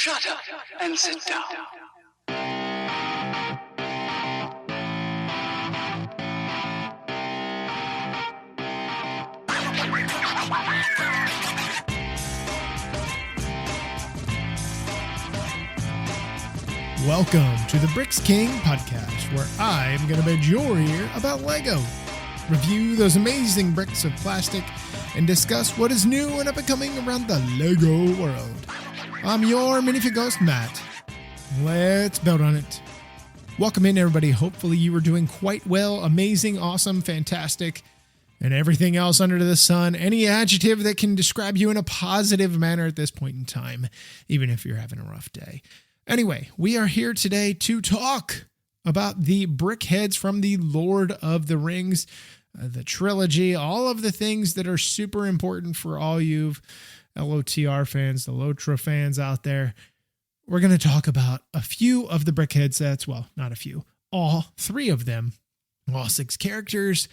Shut up and sit down. Welcome to the Bricks King podcast, where I'm going to bend your ear about Lego, review those amazing bricks of plastic, and discuss what is new and up-and-coming around the Lego world. I'm your minifigure ghost, Matt. Let's build on it. Welcome in, everybody. Hopefully you are doing quite well, amazing, awesome, fantastic, and everything else under the sun. Any adjective that can describe you in a positive manner at this point in time, even if you're having a rough day. Anyway, we are here today to talk about the Brickheadz from the Lord of the Rings, the trilogy, all of the things that are super important for all you LOTR fans, the LOTRA fans out there. We're going to talk about a few of the Brickheadz sets. Well, not a few, all three of them, all 6 characters.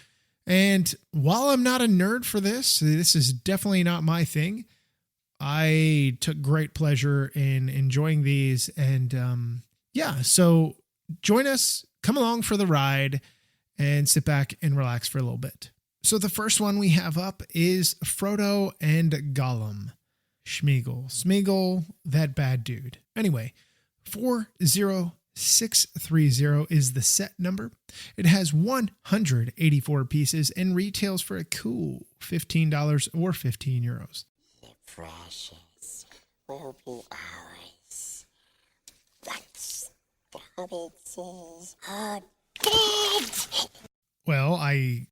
And while I'm not a nerd for this is definitely not my thing. I took great pleasure in enjoying these, and so join us, come along for the ride, and sit back and relax for a little bit. So the first one we have up is Frodo and Gollum. Smeagol, that bad dude. Anyway, 40630 is the set number. It has 184 pieces and retails for a cool $15 or €15. Precious will be ours. Once the hobbits are dead. Well, I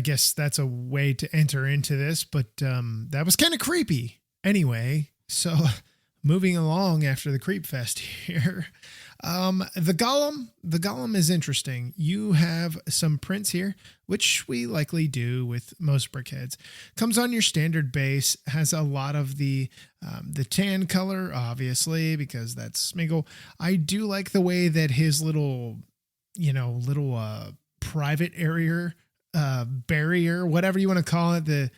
guess that's a way to enter into this, but that was kind of creepy. Anyway, so moving along after the creep fest here. The Gollum is interesting. You have some prints here, which we likely do with most Brickheadz. Comes on your standard base, has a lot of the tan color, obviously, because that's Smeagol. I do like the way that his little private area, barrier, whatever you want to call it, the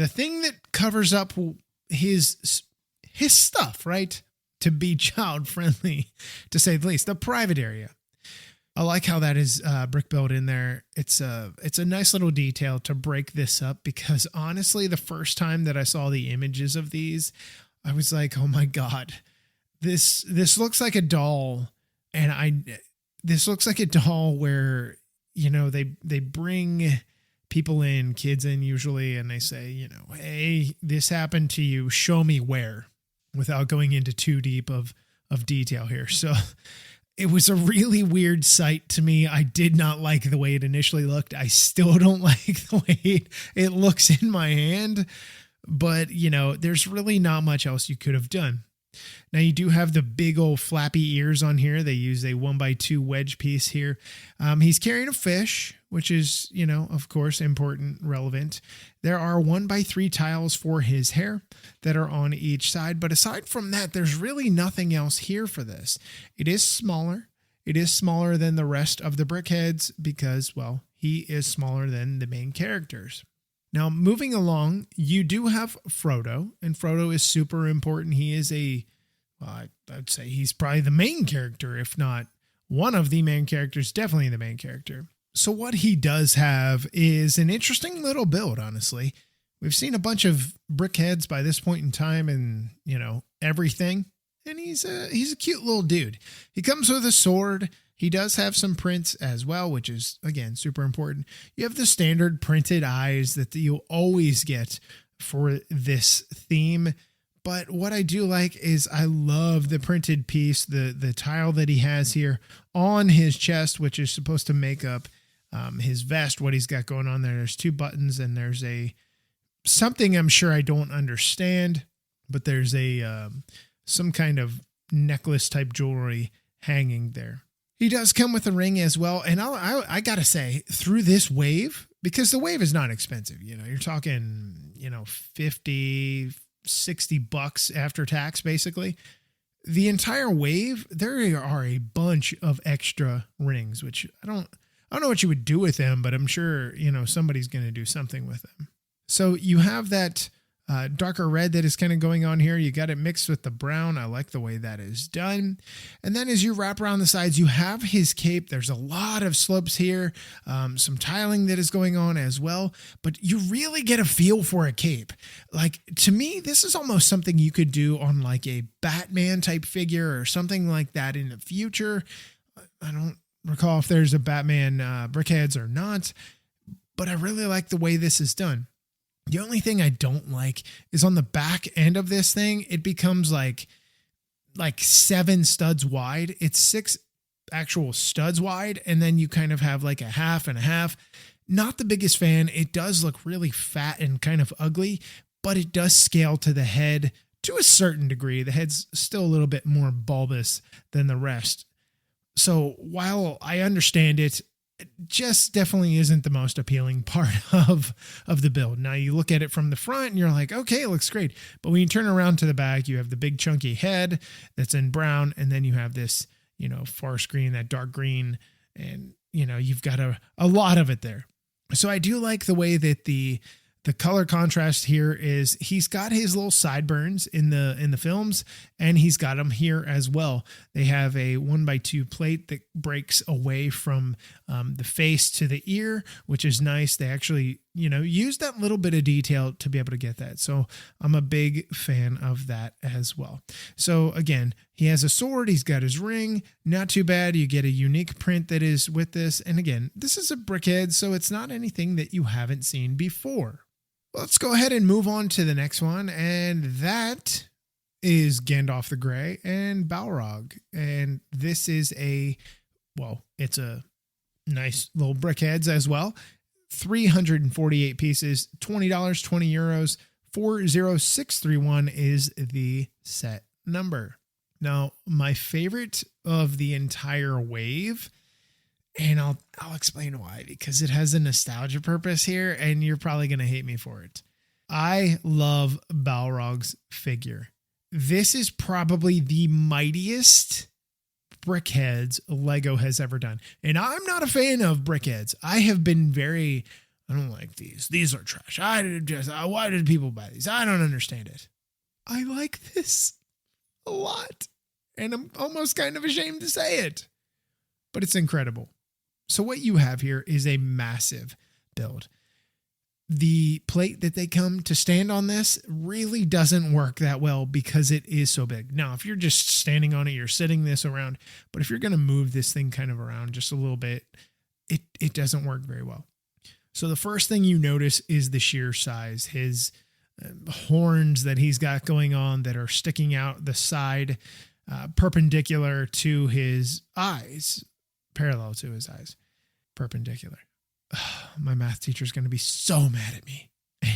thing that covers up his stuff, right? To be child friendly, to say the least, the private area. I like how that is brick built in there. It's a nice little detail to break this up, because honestly, the first time that I saw the images of these, I was like, oh my God, this looks like a doll. And this looks like a doll where, they bring people in, kids in usually, and they say, hey, this happened to you. Show me where, without going into too deep of detail here. So it was a really weird sight to me. I did not like the way it initially looked. I still don't like the way it looks in my hand, but there's really not much else you could have done. Now you do have the big old flappy ears on here. They use a 1x2 wedge piece here. He's carrying a fish, which is, of course, important, relevant. There are 1x3 tiles for his hair that are on each side. But aside from that, there's really nothing else here for this. It is smaller. It is smaller than the rest of the Brickheadz because, well, he is smaller than the main characters. Now, moving along, you do have Frodo, and Frodo is super important. He is I'd say he's probably the main character, if not one of the main characters, definitely the main character. So what he does have is an interesting little build, honestly. We've seen a bunch of Brickheadz by this point in time and, everything, and he's a cute little dude. He comes with a sword. He does have some prints as well, which is, again, super important. You have the standard printed eyes that you'll always get for this theme. But what I do like is I love the printed piece, the tile that he has here on his chest, which is supposed to make up his vest, what he's got going on there. There's 2 buttons and there's something I'm sure I don't understand, but there's some kind of necklace type jewelry hanging there. He does come with a ring as well. And I got to say, through this wave, because the wave is not expensive, you're talking, $50, $60 after tax, basically. The entire wave, there are a bunch of extra rings, which I don't know what you would do with them, but I'm sure, somebody's going to do something with them. So you have that darker red that is kind of going on here. You got it mixed with the brown. I like the way that is done. And then as you wrap around the sides, you have his cape. There's a lot of slopes here, some tiling that is going on as well, but you really get a feel for a cape. Like, to me, this is almost something you could do on like a Batman type figure or something like that in the future. I don't recall if there's a Batman Brickheadz or not, but I really like the way this is done. The only thing I don't like is on the back end of this thing, it becomes like 7 studs wide. It's 6 actual studs wide, and then you kind of have like a half and a half. Not the biggest fan. It does look really fat and kind of ugly, but it does scale to the head to a certain degree. The head's still a little bit more bulbous than the rest. So while I understand it, just definitely isn't the most appealing part of the build. Now you look at it from the front and you're like, okay, it looks great. But when you turn around to the back, you have the big chunky head that's in brown. And then you have this, far screen, that dark green, and, you've got a lot of it there. So I do like the way that the color contrast here is he's got his little sideburns in the films, and he's got them here as well. They have a 1x2 plate that breaks away from the face to the ear, which is nice. They actually, use that little bit of detail to be able to get that. So I'm a big fan of that as well. So again, he has a sword. He's got his ring. Not too bad. You get a unique print that is with this. And again, this is a Brickheadz, so it's not anything that you haven't seen before. Let's go ahead and move on to the next one, and that is Gandalf the Grey and Balrog. And this is it's a nice little Brickheadz as well. 348 pieces, $20, 20 euros, 40631 is the set number. Now, my favorite of the entire wave, and I'll explain why, because it has a nostalgia purpose here, and you're probably going to hate me for it. I love Balrog's figure. This is probably the mightiest Brickheadz Lego has ever done. And I'm not a fan of Brickheadz. I have been I don't like these. These are trash. Why did people buy these? I don't understand it. I like this a lot. And I'm almost kind of ashamed to say it, but it's incredible. So what you have here is a massive build. The plate that they come to stand on this really doesn't work that well because it is so big. Now, if you're just standing on it, you're sitting this around, but if you're going to move this thing kind of around just a little bit, it doesn't work very well. So the first thing you notice is the sheer size, his horns that he's got going on that are sticking out the side, perpendicular to his eyes, parallel to his eyes, perpendicular. My math teacher is going to be so mad at me.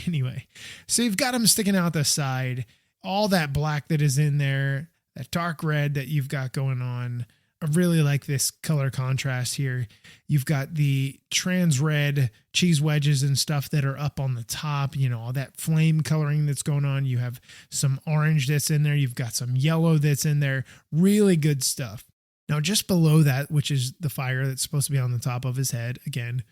Anyway, so you've got them sticking out the side, all that black that is in there, that dark red that you've got going on. I really like this color contrast here. You've got the trans red cheese wedges and stuff that are up on the top, all that flame coloring that's going on. You have some orange that's in there. You've got some yellow that's in there. Really good stuff. Now, just below that, which is the fire that's supposed to be on the top of his head, again,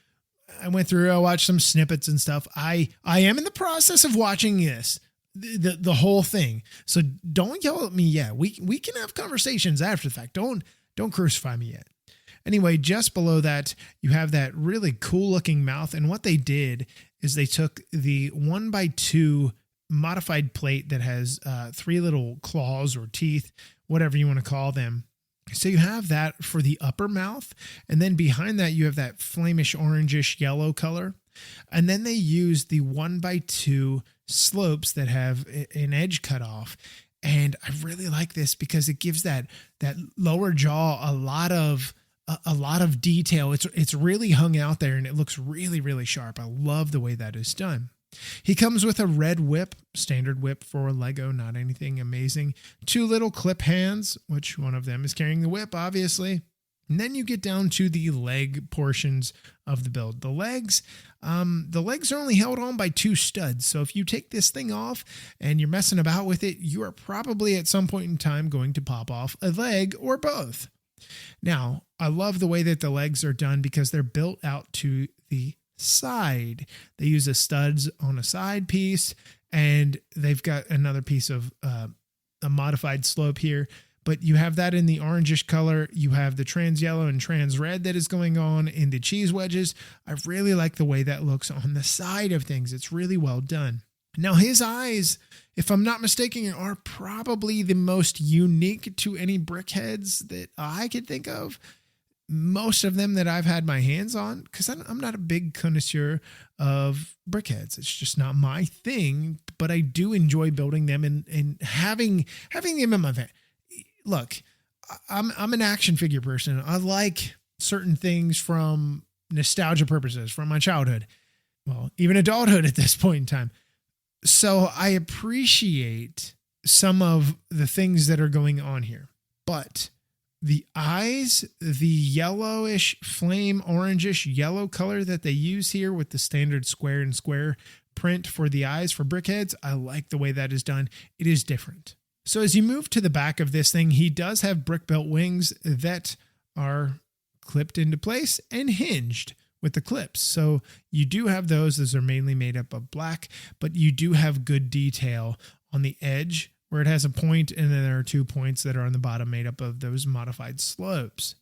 I went through, I watched some snippets and stuff. I am in the process of watching this, the whole thing. So don't yell at me yet. We can have conversations after the fact. Don't crucify me yet. Anyway, just below that, you have that really cool looking mouth. And what they did is they took the 1x2 modified plate that has 3 little claws or teeth, whatever you want to call them. So you have that for the upper mouth, and then behind that you have that flamish orangish yellow color. And then they use the 1x2 slopes that have an edge cut off. And I really like this because it gives that lower jaw a lot of detail. It's really hung out there and it looks really, really sharp. I love the way that is done. He comes with a red whip, standard whip for Lego, not anything amazing. 2 little clip hands, which one of them is carrying the whip, obviously. And then you get down to the leg portions of the build. The legs are only held on by 2 studs. So if you take this thing off and you're messing about with it, you are probably at some point in time going to pop off a leg or both. Now, I love the way that the legs are done because they're built out to the side. They use the studs on a side piece, and they've got another piece of a modified slope here. But you have that in the orangish color. You have the trans yellow and trans red that is going on in the cheese wedges. I really like the way that looks on the side of things. It's really well done. Now his eyes, if I'm not mistaken, are probably the most unique to any Brickheadz that I could think of. Most of them that I've had my hands on, because I'm not a big connoisseur of Brickheadz. It's just not my thing, but I do enjoy building them and having them in my van. Look, I'm an action figure person. I like certain things from nostalgia purposes from my childhood. Well, even adulthood at this point in time. So I appreciate some of the things that are going on here, but the eyes, the yellowish flame orangish yellow color that they use here with the standard square and square print for the eyes for Brickheadz, I like the way that is done. It is different. So as you move to the back of this thing, he does have brick built wings that are clipped into place and hinged with the clips. So you do have those. Those are mainly made up of black, but you do have good detail on the edge where it has a point, and then there are 2 points that are on the bottom made up of those modified slopes.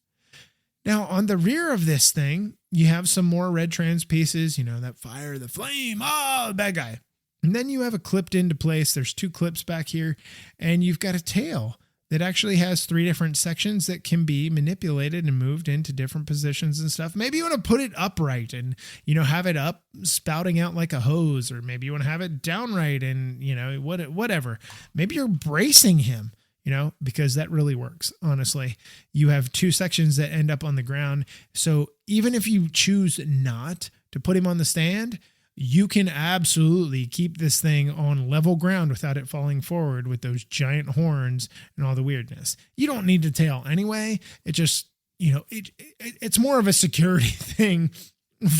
Now on the rear of this thing, you have some more red trans pieces, that fire, the flame, the bad guy. And then you have a clipped into place. There's 2 clips back here, and you've got a tail that actually has 3 different sections that can be manipulated and moved into different positions and stuff. Maybe you want to put it upright and, have it up spouting out like a hose, or maybe you want to have it downright and, whatever. Maybe you're bracing him, because that really works. Honestly, you have 2 sections that end up on the ground. So even if you choose not to put him on the stand, you can absolutely keep this thing on level ground without it falling forward with those giant horns and all the weirdness. You don't need the tail anyway. It just, it's more of a security thing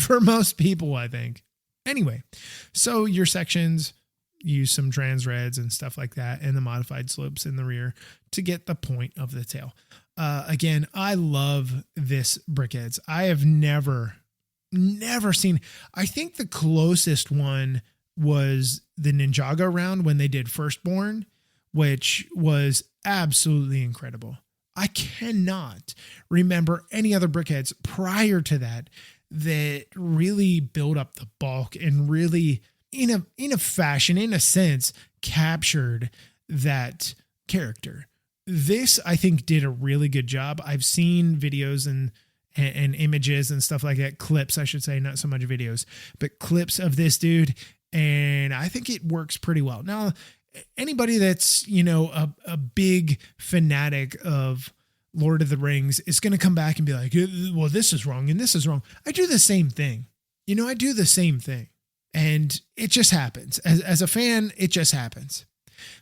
for most people, I think. Anyway, so your sections use some trans reds and stuff like that, and the modified slopes in the rear to get the point of the tail. Again, I love this Brickheadz. I have never seen. I think the closest one was the Ninjago round when they did Firstborn, which was absolutely incredible. I cannot remember any other Brickheadz prior to that really built up the bulk and really, in a fashion, in a sense, captured that character. This, I think, did a really good job. I've seen videos and images and stuff like that, clips, I should say, not so much videos, but clips of this dude. And I think it works pretty well. Now, anybody that's, a big fanatic of Lord of the Rings is going to come back and be like, well, this is wrong and this is wrong. I do the same thing. I do the same thing. And it just happens. As a fan, it just happens.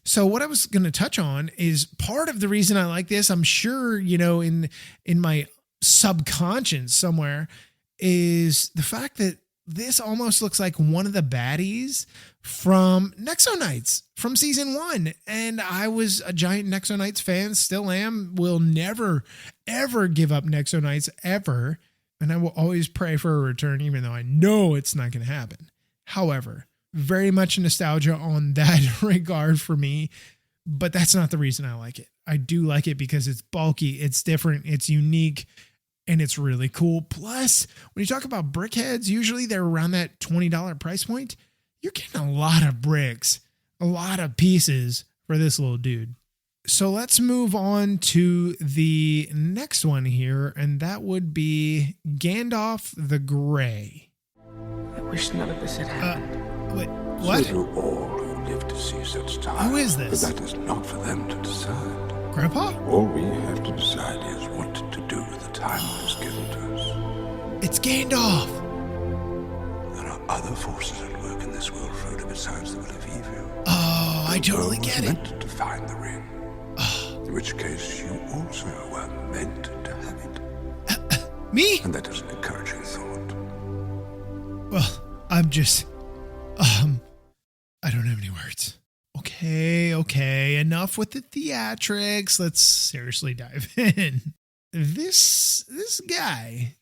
So what I was going to touch on is part of the reason I like this. I'm sure, in my subconscious somewhere, is the fact that this almost looks like one of the baddies from Nexo Knights from season 1. And I was a giant Nexo Knights fan, still am, will never, ever give up Nexo Knights ever. And I will always pray for a return, even though I know it's not going to happen. However, very much nostalgia on that regard for me, but that's not the reason I like it. I do like it because it's bulky, it's different, it's unique, and it's really cool. Plus, when you talk about Brickheadz, usually they're around that $20 price point. You're getting a lot of bricks, a lot of pieces for this little dude. So let's move on to the next one here, and that would be Gandalf the Grey. I wish none of this had happened. Wait, what? So do all who live to see such times. Who is this? But that is not for them to decide. Grandpa? All we have to decide is what to do with the time that is given to us. It's Gandalf. There are other forces at work in this world, Frodo, besides the will of evil. Oh, I totally was get it. meant to find the ring. In which case, you also were meant to have it. Me? And that is an encouraging thought. Well, I'm just, I don't have any words. Okay. Enough with the theatrics. Let's seriously dive in. This guy,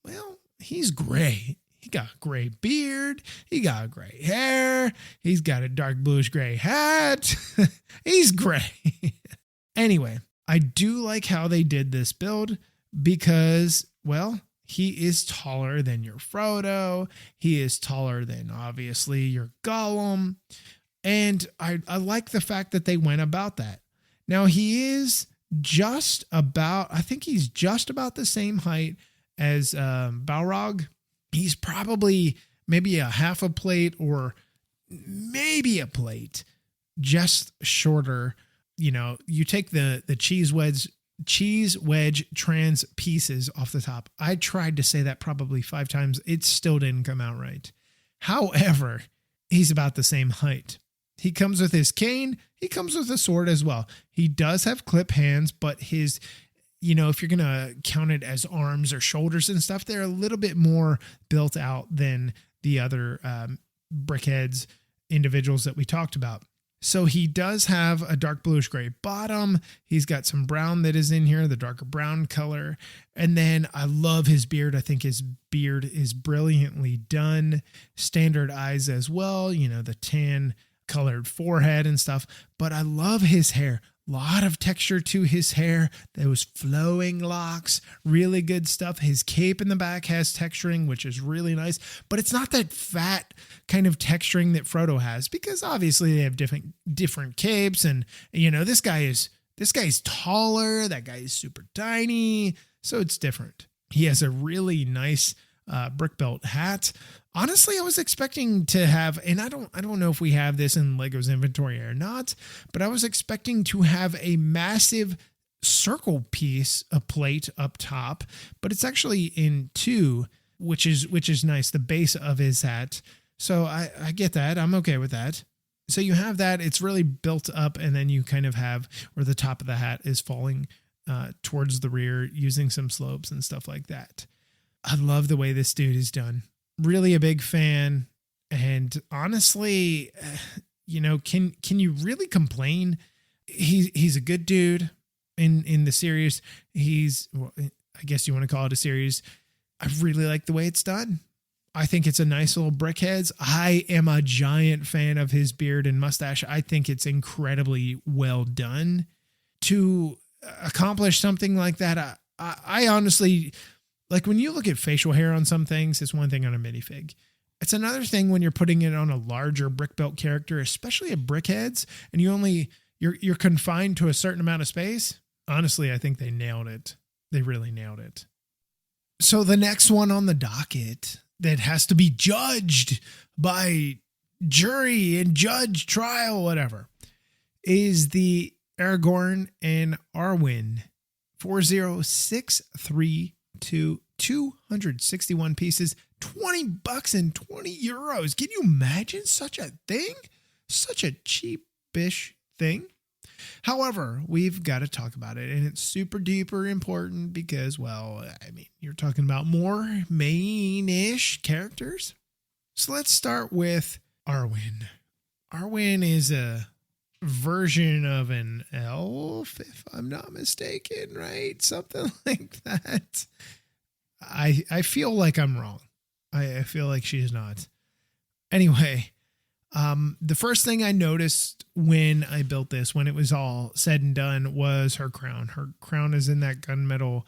well, he's gray. He got a gray beard. He got gray hair. He's got a dark bluish gray hat. He's gray. Anyway, I do like how they did this build because, well, he is taller than your Frodo. He is taller than, obviously, your Gollum. And I like the fact that they went about that. Now, he is just about, I think he's just about the same height as Balrog. He's probably maybe a half a plate or maybe a plate, just shorter. You know, you take the cheese wedge trans pieces off the top. I tried to say that probably 5 times. It still didn't come out right. However, he's about the same height. He comes with his cane. He comes with a sword as well. He does have clip hands, but his, you know, if you're going to count it as arms or shoulders and stuff, they're a little bit more built out than the other Brickheadz individuals that we talked about. So he does have a dark bluish gray bottom. He's got some brown that is in here, the darker brown color. And then I love his beard. I think his beard is brilliantly done. Standard eyes as well, you know, the tan colored forehead and stuff. But I love his hair. Lot of texture to his hair. Those flowing locks, really good stuff. His cape in the back has texturing, which is really nice, but it's not that fat kind of texturing that Frodo has, because obviously they have different capes, and you know, this guy's taller, that guy is super tiny, so it's different. He has a really nice brick belt hat. Honestly, I was expecting to have, and I don't know if we have this in Lego's inventory or not, but I was expecting to have a massive circle piece, a plate up top, but it's actually in 2, which is nice, the base of his hat. So I get that. I'm okay with that. So you have that. It's really built up, and then you kind of have where the top of the hat is falling towards the rear using some slopes and stuff like that. I love the way this dude is done. Really a big fan. And honestly, you know, can you really complain? He's a good dude in the series. Well, I guess you want to call it a series. I really like the way it's done. I think it's a nice little Brickheadz. I am a giant fan of his beard and mustache. I think it's incredibly well done. To accomplish something like that, I honestly, like, when you look at facial hair on some things, it's one thing on a minifig. It's another thing when you're putting it on a larger brick belt character, especially a Brickheadz, and you're confined to a certain amount of space. Honestly, I think they nailed it. They really nailed it. So the next one on the docket that has to be judged by jury and judge, trial, whatever, is the Aragorn and Arwen 40632, 261 pieces, $20 and €20. Can you imagine such a thing? Such a cheapish thing. However, we've got to talk about it, and it's super duper important because, well, I mean, you're talking about more main-ish characters. So let's start with Arwen. Arwen is a version of an elf, if I'm not mistaken, right? Something like that. I feel like I'm wrong. I feel like she's not. Anyway, the first thing I noticed when I built this, when it was all said and done, was her crown. Her crown is in that gunmetal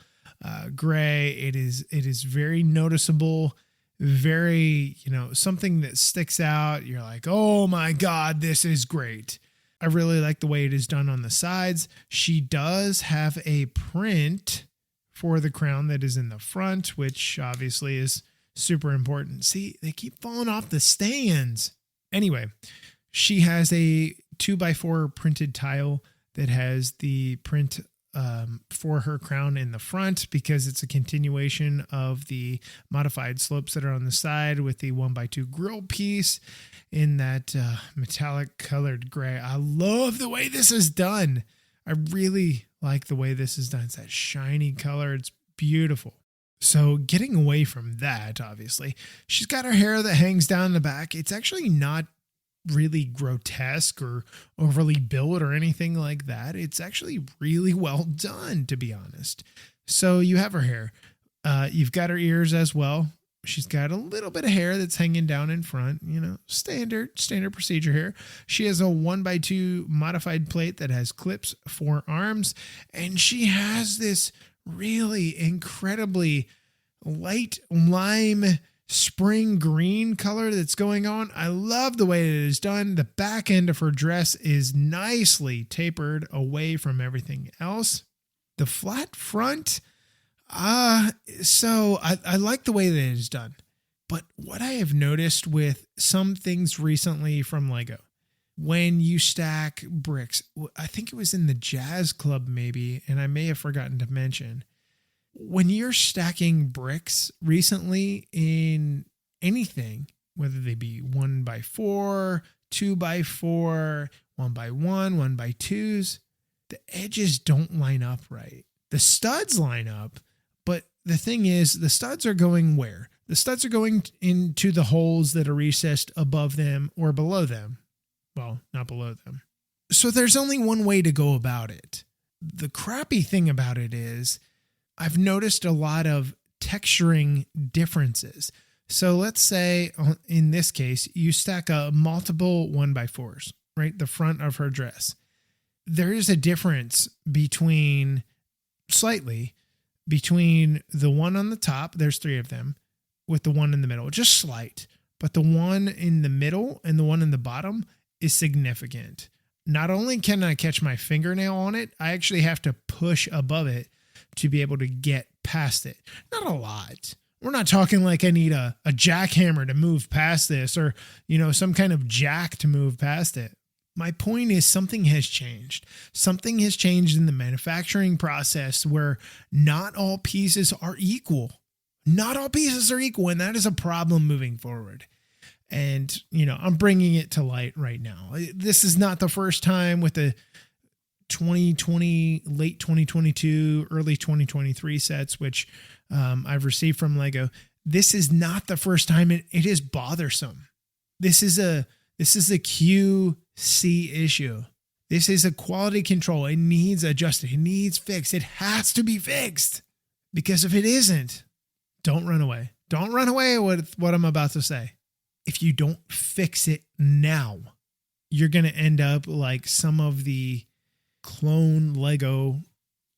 gray. It is very noticeable, very, you know, something that sticks out. You're like, oh my God, this is great. I really like the way it is done on the sides. She does have a print for the crown that is in the front, which obviously is super important. See, they keep falling off the stands. Anyway, she has a 2x4 printed tile that has the print for her crown in the front, because it's a continuation of the modified slopes that are on the side with the 1x2 grill piece in that metallic colored gray. I love the way this is done. I really like the way this is done. It's that shiny color. It's beautiful. So getting away from that, obviously, she's got her hair that hangs down the back. It's actually not really grotesque or overly built or anything like that. It's actually really well done, to be honest. So you have her hair. You've got her ears as well. She's got a little bit of hair that's hanging down in front, standard procedure here. She has a 1x2 modified plate that has clips for arms, and she has this really incredibly light lime spring green color that's going on. I love the way it is done. The back end of her dress is nicely tapered away from everything else. The flat front, so I like the way that it is done. But what I have noticed with some things recently from Lego, when you stack bricks, I think it was in the Jazz Club maybe, and I may have forgotten to mention, when you're stacking bricks recently in anything, whether they be 1x4, 2x4, 1x1, 1x2s, the edges don't line up right. The studs line up, but the thing is, the studs are going where? The studs are going into the holes that are recessed above them or below them. Well, not below them. So there's only one way to go about it. The crappy thing about it is, I've noticed a lot of texturing differences. So let's say in this case, you stack a multiple 1x4s, right? The front of her dress. There is a difference slightly between the one on the top, there's 3 of them, with the one in the middle, just slight. But the one in the middle and the one in the bottom is significant. Not only can I catch my fingernail on it, I actually have to push above it to be able to get past it. Not a lot. We're not talking like I need a jackhammer to move past this or, some kind of jack to move past it. My point is something has changed. Something has changed in the manufacturing process where not all pieces are equal. Not all pieces are equal, and that is a problem moving forward. And, I'm bringing it to light right now. This is not the first time with the 2020, late 2022, early 2023 sets, which I've received from Lego. This is not the first time. It is bothersome. This is a QC issue. This is a quality control. It needs adjusted. It needs fixed. It has to be fixed, because if it isn't, don't run away. Don't run away with what I'm about to say. If you don't fix it now, you're going to end up like some of the clone Lego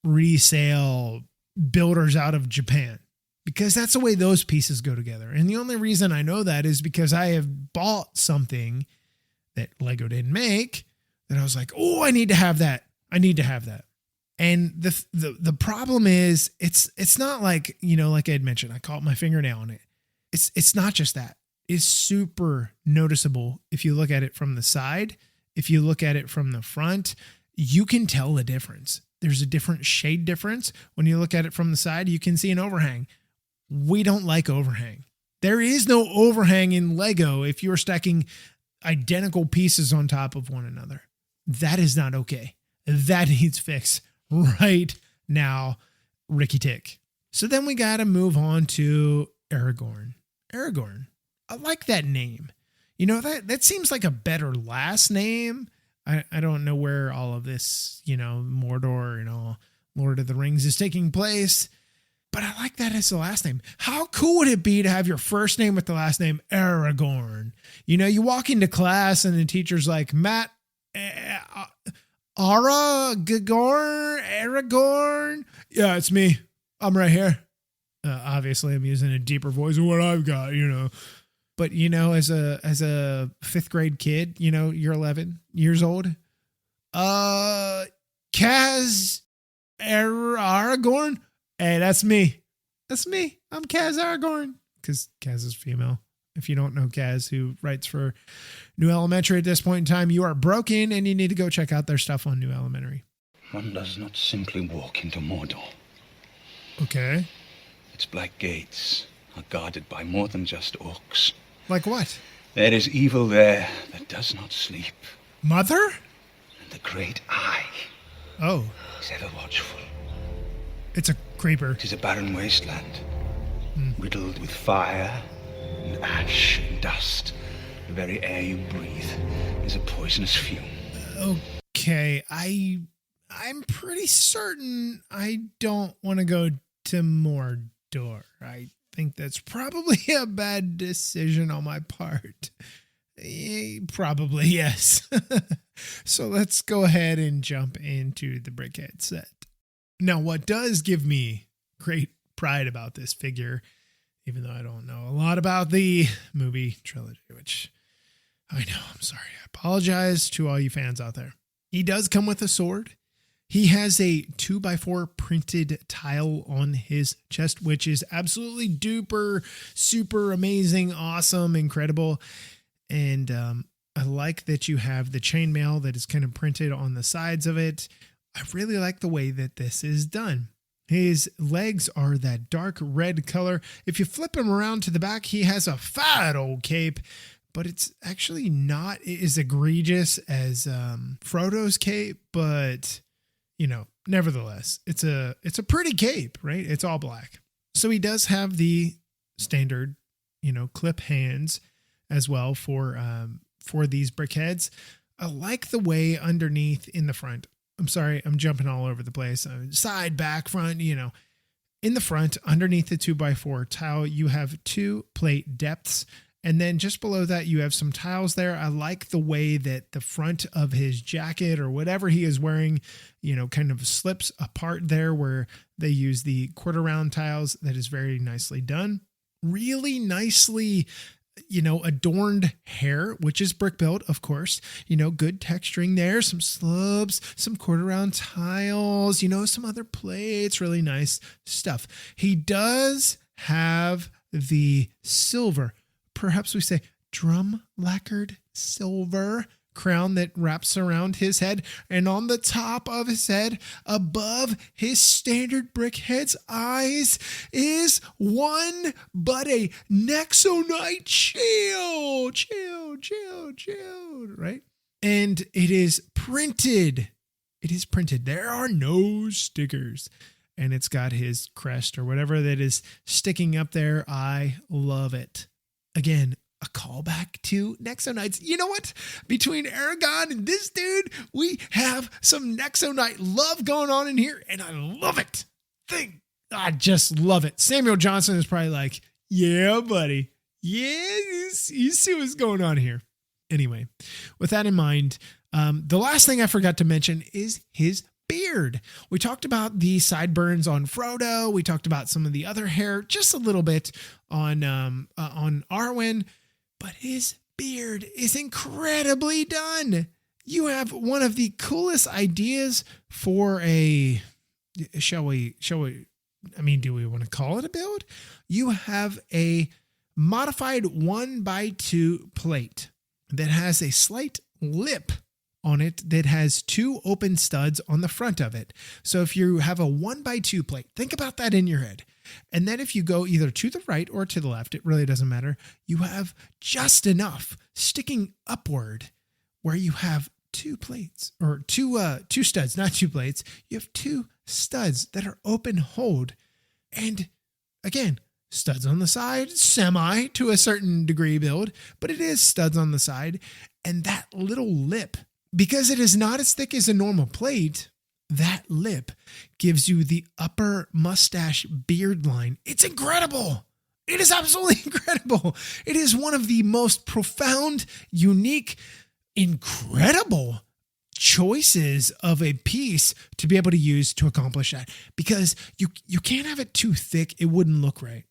resale builders out of Japan, because that's the way those pieces go together. And the only reason I know that is because I have bought something that Lego didn't make that I was like, oh, I need to have that. I need to have that. And the problem is it's not like, like I had mentioned, I caught my fingernail on it. It's not just that. It's super noticeable. If you look at it from the side, if you look at it from the front, you can tell the difference. There's a different shade difference. When you look at it from the side, you can see an overhang. We don't like overhang. There is no overhang in Lego if you're stacking identical pieces on top of one another. That is not okay. That needs fixed right now, Ricky Tick. So then we got to move on to Aragorn. Aragorn. I like that name. That seems like a better last name. I don't know where all of this, Mordor, Lord of the Rings is taking place, but I like that as the last name. How cool would it be to have your first name with the last name Aragorn? You walk into class and the teacher's like, Matt, Aragorn? Yeah, it's me. I'm right here. Obviously, I'm using a deeper voice than what I've got, But, as a 5th grade kid, you're 11 years old. Kaz Aragorn? Hey, that's me. That's me. I'm Kaz Aragorn. Because Kaz is female. If you don't know Kaz, who writes for New Elementary at this point in time, you are broken and you need to go check out their stuff on New Elementary. One does not simply walk into Mordor. Okay. Its black gates are guarded by more than just orcs. Like what? There is evil there that does not sleep. Mother? And the great eye Oh. is ever watchful. It's a creeper. It is a barren wasteland, riddled with fire and ash and dust. The very air you breathe is a poisonous fume. Okay, I'm pretty certain I don't want to go to Mordor. I think that's probably a bad decision on my part. Probably, yes. So let's go ahead and jump into the Brickheadz set. Now, what does give me great pride about this figure, even though I don't know a lot about the movie trilogy, which I know, I'm sorry. I apologize to all you fans out there. He does come with a sword. He has a 2x4 printed tile on his chest, which is absolutely duper, super amazing, awesome, incredible. And I like that you have the chainmail that is kind of printed on the sides of it. I really like the way that this is done. His legs are that dark red color. If you flip him around to the back, he has a fat old cape, but it's actually not as egregious as Frodo's cape, but you know, nevertheless, it's a pretty cape, right? It's all black. So he does have the standard, you know, clip hands as well for these Brickheadz. I like the way underneath in the front. I'm sorry, I'm jumping all over the place. Side, back, front, you know. In the front, underneath the 2x4 tile, you have 2 plate depths. And then just below that, you have some tiles there. I like the way that the front of his jacket or whatever he is wearing, you know, kind of slips apart there where they use the quarter round tiles. That is very nicely done. Really nicely, you know, adorned hair, which is brick built, of course, you know, good texturing there, some slopes, some quarter round tiles, you know, some other plates, really nice stuff. He does have the silver, perhaps we say drum lacquered silver crown that wraps around his head, and on the top of his head, above his standard Brickheadz eyes, is one but a Nexonite shield, right? And it is printed. It is printed. There are no stickers. And it's got his crest or whatever that is sticking up there. I love it. Again, a callback to Nexonites. You know what? Between Aragon and this dude, we have some Nexonite love going on in here, and I love it. I just love it. Samuel Johnson is probably like, yeah, buddy. Yeah, you see what's going on here. Anyway, with that in mind, the last thing I forgot to mention is his beard. We talked about the sideburns on Frodo. We talked about some of the other hair, just a little bit on Arwen. But his beard is incredibly done. You have one of the coolest ideas for a, do we want to call it a build? You have a modified 1x2 plate that has a slight lip on it that has 2 open studs on the front of it. So if you have a 1x2 plate, think about that in your head. And then if you go either to the right or to the left, it really doesn't matter. You have just enough sticking upward where you have 2 plates or two studs, not 2 plates. You have 2 studs that are open hold. And again, studs on the side, semi to a certain degree build, but it is studs on the side. And that little lip, because it is not as thick as a normal plate, that lip gives you the upper mustache beard line. It's incredible. It is absolutely incredible. It is one of the most profound, unique, incredible choices of a piece to be able to use to accomplish that, because you can't have it too thick. It wouldn't look right?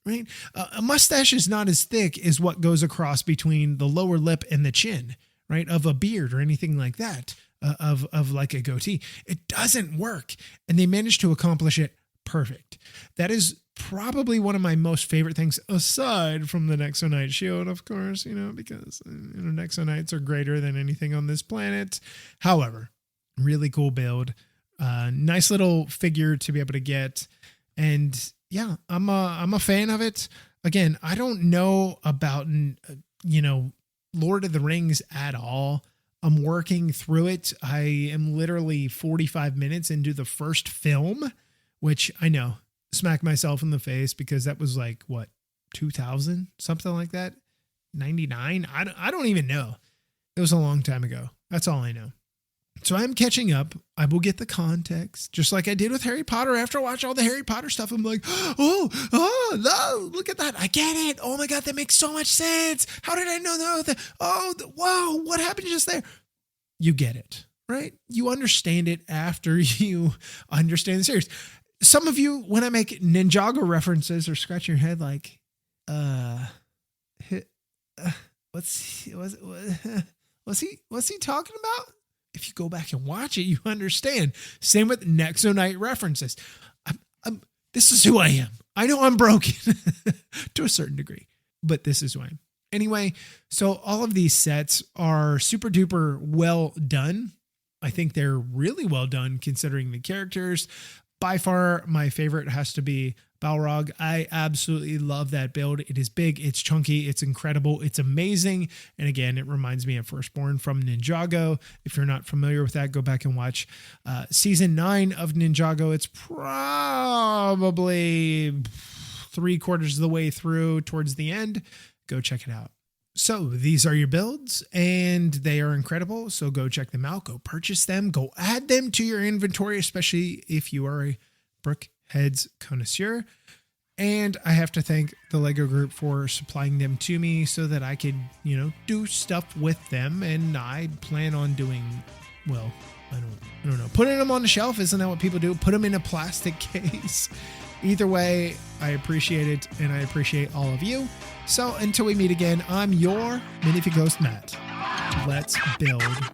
A mustache is not as thick as what goes across between the lower lip and the chin, right? Of a beard or anything like that. Of like a goatee. It doesn't work. And they managed to accomplish it perfect. That is probably one of my most favorite things, aside from the Nexonite shield, of course, you know, because Nexonites are greater than anything on this planet. However, really cool build. Nice little figure to be able to get. And yeah, I'm a fan of it. Again, I don't know about, Lord of the Rings at all. I'm working through it. I am literally 45 minutes into the first film, which I know, smack myself in the face because that was like, what, 2000? Something like that? 99? I don't even know. It was a long time ago. That's all I know. So I'm catching up. I will get the context, just like I did with Harry Potter. After I watch all the Harry Potter stuff, I'm like, oh, no, look at that. I get it. Oh my God, that makes so much sense. How did I know that? Wow, what happened just there? You get it, right? You understand it after you understand the series. Some of you, when I make Ninjago references, are scratching your head like, what's he talking about? If you go back and watch it, you understand. Same with Nexo Knight references. This is who I am. I know I'm broken to a certain degree, but this is who I am. Anyway, so all of these sets are super duper well done. I think they're really well done considering the characters. By far, my favorite has to be Balrog. I absolutely love that build. It is big, it's chunky, it's incredible, it's amazing. And again, it reminds me of Firstborn from Ninjago. If you're not familiar with that, go back and watch season 9 of Ninjago. It's probably 3/4 of the way through towards the end. Go check it out. So these are your builds and they are incredible. So go check them out, go purchase them, go add them to your inventory, especially if you are a Brickheadz connoisseur. And I have to thank the Lego group for supplying them to me so that I could, do stuff with them. And I plan on doing, well, I don't know. Putting them on the shelf. Isn't that what people do? Put them in a plastic case. Either way, I appreciate it, and I appreciate all of you. So until we meet again, I'm your Minifigure host, Matt. Let's build on it.